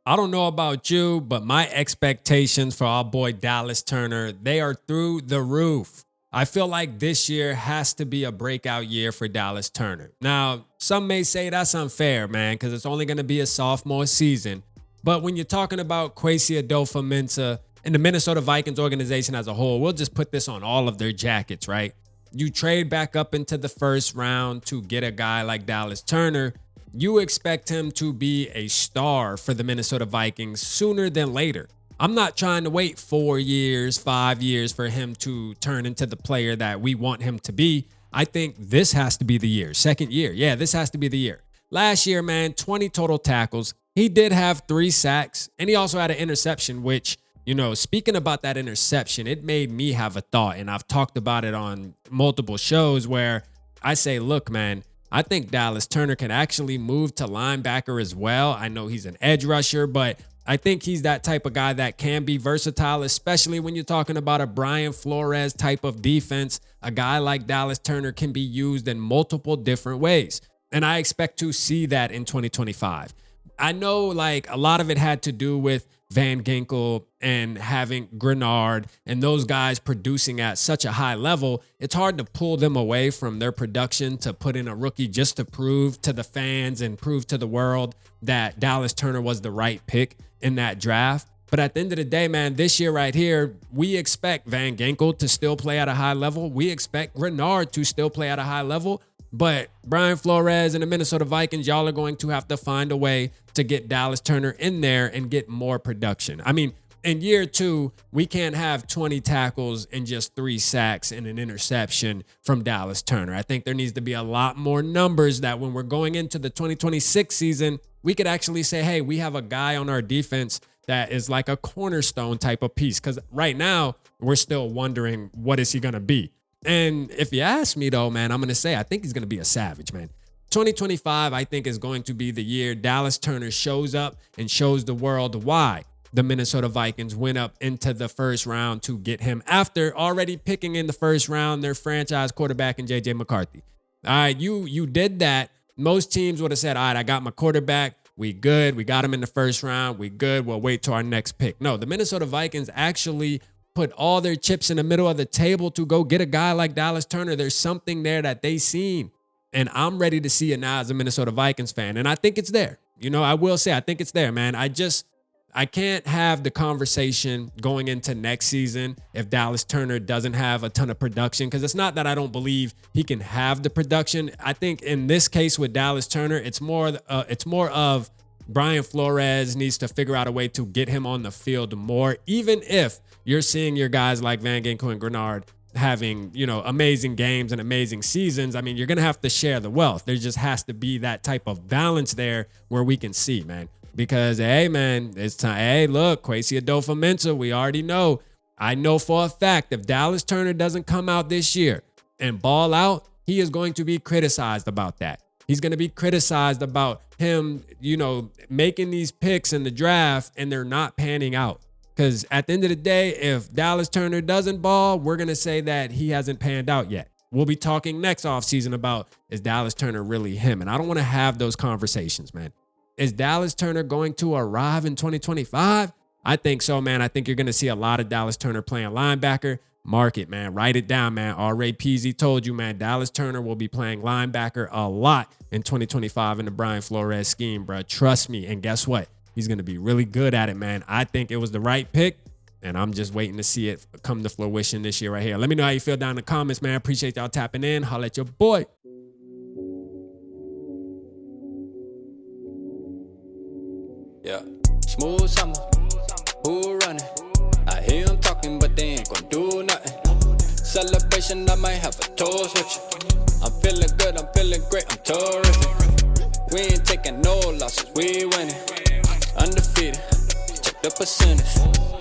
I don't know about you, but my expectations for our boy Dallas Turner, they are through the roof. I feel like this year has to be a breakout year for Dallas Turner. Now, some may say that's unfair, man, because it's only going to be a sophomore season. But when you're talking about Kwesi Adofo Mensah and the Minnesota Vikings organization as a whole, we'll just put this on all of their jackets, right? You trade back up into the first round to get a guy like Dallas Turner. You expect him to be a star for the Minnesota Vikings sooner than later. I'm not trying to wait 4 years, 5 years for him to turn into the player that we want him to be. I think this has to be the year. Second year. Yeah, this has to be the year. Last year, man, 20 total tackles. He did have 3 sacks, and he also had an interception, which, speaking about that interception, it made me have a thought. And I've talked about it on multiple shows where I say, look, man, I think Dallas Turner can actually move to linebacker as well. I know he's an edge rusher, but I think he's that type of guy that can be versatile, especially when you're talking about a Brian Flores type of defense. A guy like Dallas Turner can be used in multiple different ways. And I expect to see that in 2025. I know like a lot of it had to do with Van Ginkel and having Grenard and those guys producing at such a high level. It's hard to pull them away from their production to put in a rookie just to prove to the fans and prove to the world that Dallas Turner was the right pick in that draft. But at the end of the day, man, this year right here, we expect Van Ginkel to still play at a high level. We expect Grenard to still play at a high level. But Brian Flores and the Minnesota Vikings, y'all are going to have to find a way to get Dallas Turner in there and get more production. I mean, in year 2, we can't have 20 tackles and just 3 sacks and an interception from Dallas Turner. I think there needs to be a lot more numbers that when we're going into the 2026 season, we could actually say, hey, we have a guy on our defense that is like a cornerstone type of piece. Because right now, we're still wondering, what is he going to be? And if you ask me, though, man, I'm going to say I think he's going to be a savage, man. 2025, I think, is going to be the year Dallas Turner shows up and shows the world why the Minnesota Vikings went up into the first round to get him after already picking in the first round their franchise quarterback in J.J. McCarthy. All right, you did that. Most teams would have said, all right, I got my quarterback. We good. We got him in the first round. We good. We'll wait till our next pick. No, the Minnesota Vikings actually put all their chips in the middle of the table to go get a guy like Dallas Turner. There's something there that they seen. And I'm ready to see it now as a Minnesota Vikings fan. And I think it's there. I will say I think it's there, man. I can't have the conversation going into next season if Dallas Turner doesn't have a ton of production, because it's not that I don't believe he can have the production. I think in this case with Dallas Turner, it's more of Brian Flores needs to figure out a way to get him on the field more, even if you're seeing your guys like Van Ginkel and Grenard having, amazing games and amazing seasons. I mean, you're going to have to share the wealth. There just has to be that type of balance there where we can see, man. Because, hey, man, it's time. Hey, look, Kwesi Adofo Mensah, we already know. I know for a fact if Dallas Turner doesn't come out this year and ball out, he is going to be criticized about that. He's going to be criticized about him, making these picks in the draft and they're not panning out. Because at the end of the day, if Dallas Turner doesn't ball, we're going to say that he hasn't panned out yet. We'll be talking next offseason about, is Dallas Turner really him? And I don't want to have those conversations, man. Is Dallas Turner going to arrive in 2025? I think so, man. I think you're going to see a lot of Dallas Turner playing linebacker. Mark it, man. Write it down, man. R.A. Peasy told you, man. Dallas Turner will be playing linebacker a lot in 2025 in the Brian Flores scheme, bro. Trust me. And guess what? He's going to be really good at it, man. I think it was the right pick, and I'm just waiting to see it come to fruition this year right here. Let me know how you feel down in the comments, man. Appreciate y'all tapping in. Holla at your boy. Yeah, smooth summer, who running? I hear them talking, but they ain't gonna do nothing. Celebration, I might have a toast with you. I'm feeling good, I'm feeling great, I'm terrific. We ain't taking no losses, we winning. Undefeated, check the percentage.